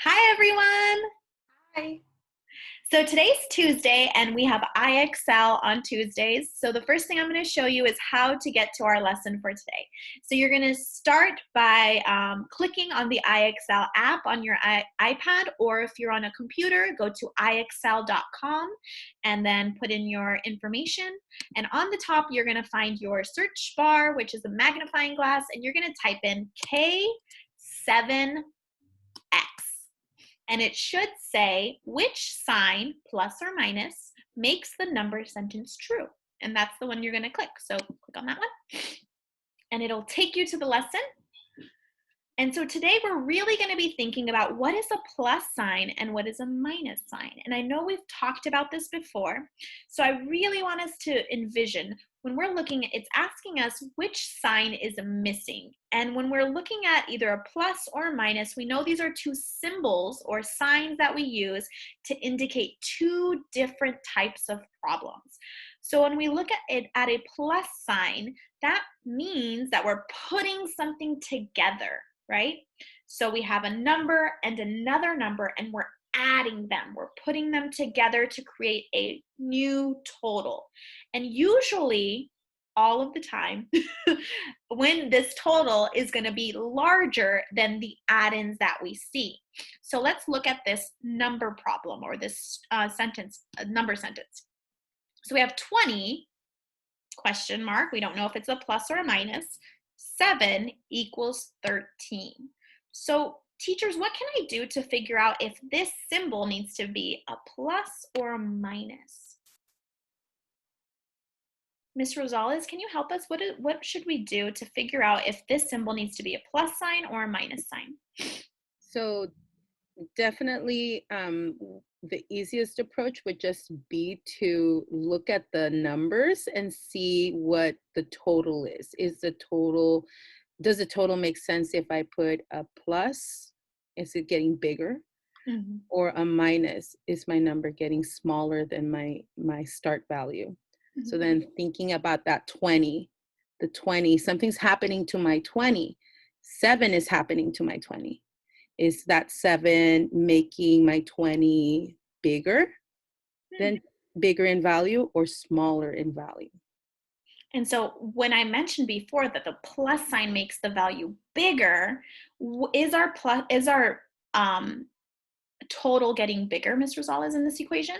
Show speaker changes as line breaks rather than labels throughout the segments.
Hi, everyone.
Hi.
So today's Tuesday, and we have IXL on Tuesdays. So the first thing I'm going to show you is how to get to our lesson for today. So you're going to start by clicking on the IXL app on your iPad, or if you're on a computer, go to IXL.com and then put in your information. And on the top, you're going to find your search bar, which is a magnifying glass, and you're going to type in K7X. And it should say which sign, plus or minus, makes the number sentence true. And that's the one you're going to click. So click on that one. And it'll take you to the lesson. And so today we're really going to be thinking about what is a plus sign and what is a minus sign. And I know we've talked about this before. So I really want us to envision when we're looking, it's asking us which sign is missing. And when we're looking at either a plus or a minus, we know these are two symbols or signs that we use to indicate two different types of problems. So when we look at it at a plus sign, that means that we're putting something together, right? So we have a number and another number, and we're adding them. We're putting them together to create a new total. And usually, all of the time, when this total is going to be larger than the add-ins that we see. So let's look at this number problem, or this number sentence. So we have 20, question mark. We don't know if it's a plus or a minus. 7 equals 13. So teachers, what can I do to figure out if this symbol needs to be a plus or a minus? Ms. Rosales, can you help us? What should we do to figure out if this symbol needs to be a plus sign or a minus sign?
So definitely the easiest approach would just be to look at the numbers and see what the total is. Does the total make sense if I put a plus? Is it getting bigger?
Mm-hmm.
Or a minus, is my number getting smaller than my start value? So then thinking about that 20, the 20, something's happening to my 20. 7 is happening to my 20. Is that 7 making my 20 bigger in value or smaller in value?
And so when I mentioned before that the plus sign makes the value bigger, is our total getting bigger, Ms. Rosales, in this equation?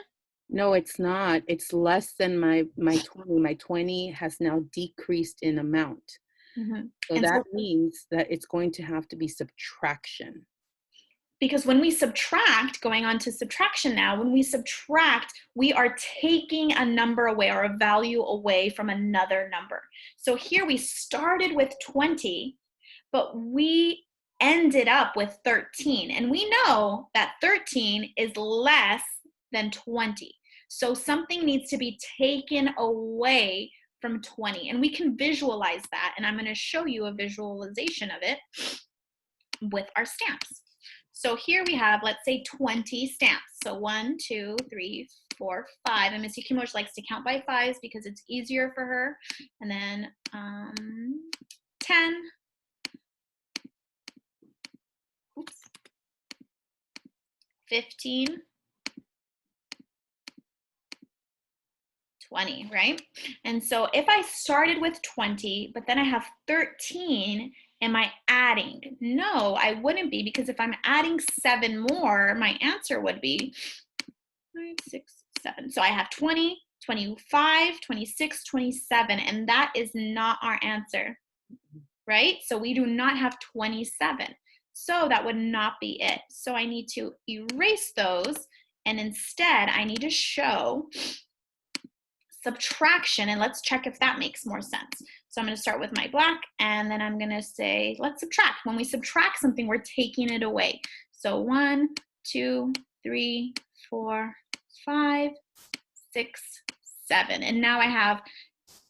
No, it's not. It's less than my 20. My 20 has now decreased in amount.
Mm-hmm.
So that means that it's going to have to be subtraction.
Because when we subtract, going on to subtraction now, when we subtract, we are taking a number away or a value away from another number. So here we started with 20, but we ended up with 13. And we know that 13 is less than 20. So something needs to be taken away from 20. And we can visualize that. And I'm going to show you a visualization of it with our stamps. So here we have, let's say, 20 stamps. So 1, 2, 3, 4, 5. And Miss Yukimoto likes to count by fives because it's easier for her. And then 10. Oops. 15. 20, right? And so if I started with 20, but then I have 13, am I adding? No, I wouldn't be, because if I'm adding 7 more, my answer would be 5, 6, 7. So I have 20, 25, 26, 27, and that is not our answer, right? So we do not have 27. So that would not be it. So I need to erase those, and instead I need to show subtraction, and let's check if that makes more sense. So I'm going to start with my black, and then I'm going to say, let's subtract. When we subtract something, we're taking it away. So 1, 2, 3, 4, 5, 6, 7. And now I have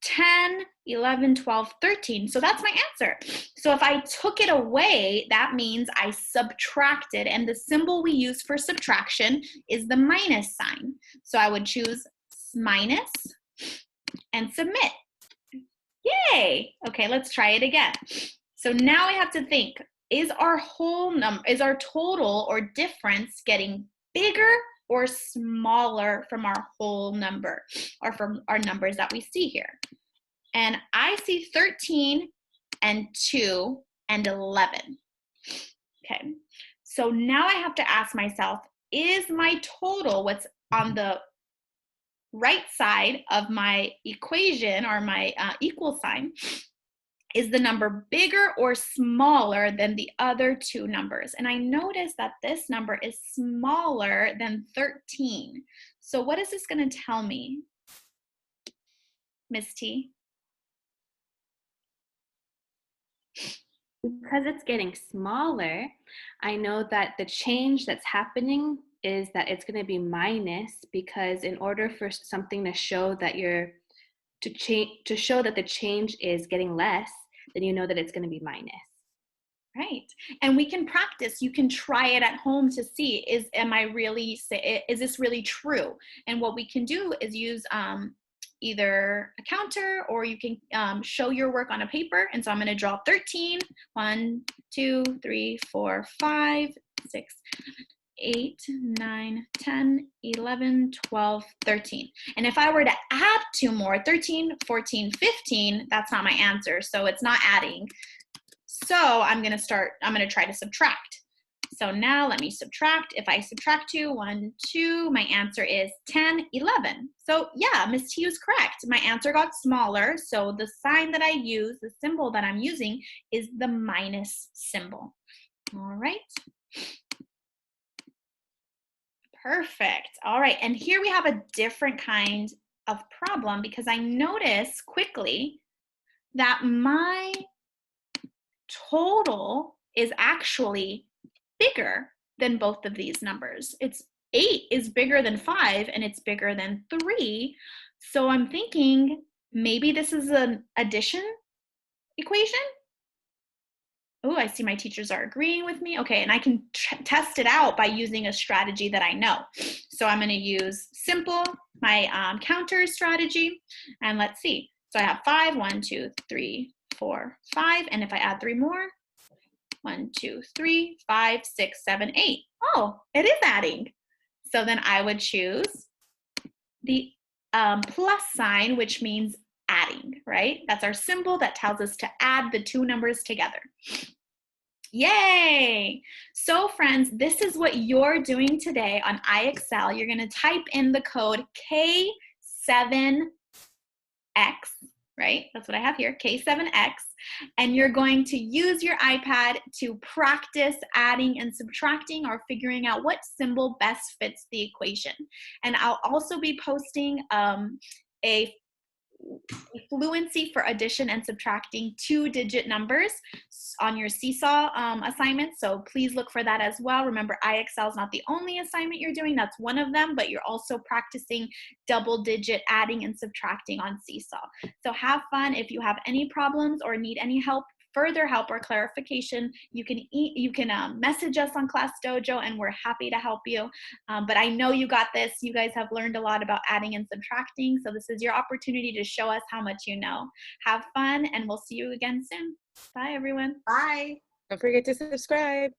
10, 11, 12, 13. So that's my answer. So if I took it away, that means I subtracted. And the symbol we use for subtraction is the minus sign. So I would choose minus and submit. Yay! Okay, let's try it again. So now I have to think, is our total or difference getting bigger or smaller from our whole number, or from our numbers that we see here? And I see 13 and 2 and 11. Okay, so now I have to ask myself, is my total, what's on the right side of my equation, or my equal sign, is the number bigger or smaller than the other two numbers? And I notice that this number is smaller than 13. So what is this going to tell me, Miss T?
Because it's getting smaller, I know that the change that's happening is that it's going to be minus, because in order for something to show that to show that the change is getting less, then you know that it's going to be minus.
Right. And we can practice. You can try it at home to see, is this really true? And what we can do is use either a counter, or you can show your work on a paper. And so I'm going to draw 13. 1, 2, 3, 4, 5, 6, 8, 9, 10, 11, 12, 13. And if I were to add 2 more, 13, 14, 15, that's not my answer. So it's not adding. So I'm going to try to subtract. So now let me subtract. If I subtract 2, 1, 2, my answer is 10, 11. So yeah, Miss T was correct. My answer got smaller. So the sign that I use, the symbol that I'm using, is the minus symbol. All right. Perfect. All right. And here we have a different kind of problem, because I notice quickly that my total is actually bigger than both of these numbers. 8 is bigger than 5, and it's bigger than 3. So I'm thinking maybe this is an addition equation. Oh, I see my teachers are agreeing with me. Okay, and I can test it out by using a strategy that I know. So I'm going to use simple, my counter strategy, and let's see. So I have 5, 1, 2, 3, 4, 5, and if I add 3 more, 1, 2, 3, 5, 6, 7, 8. Oh, it is adding. So then I would choose the plus sign, which means adding, right? That's our symbol that tells us to add the two numbers together. Yay! So friends, this is what you're doing today on IXL. You're going to type in the code K7X, right? That's what I have here, K7X. And you're going to use your iPad to practice adding and subtracting, or figuring out what symbol best fits the equation. And I'll also be posting a fluency for addition and subtracting 2-digit numbers on your Seesaw assignment. So please look for that as well. Remember, IXL is not the only assignment you're doing. That's one of them, but you're also practicing double-digit adding and subtracting on Seesaw. So have fun. If you have any problems or need any help, further help or clarification, you can message us on Class Dojo, and we're happy to help you. But I know you got this. You guys have learned a lot about adding and subtracting, so this is your opportunity to show us how much you know. Have fun, and we'll see you again soon. Bye, everyone.
Bye.
Don't forget to subscribe.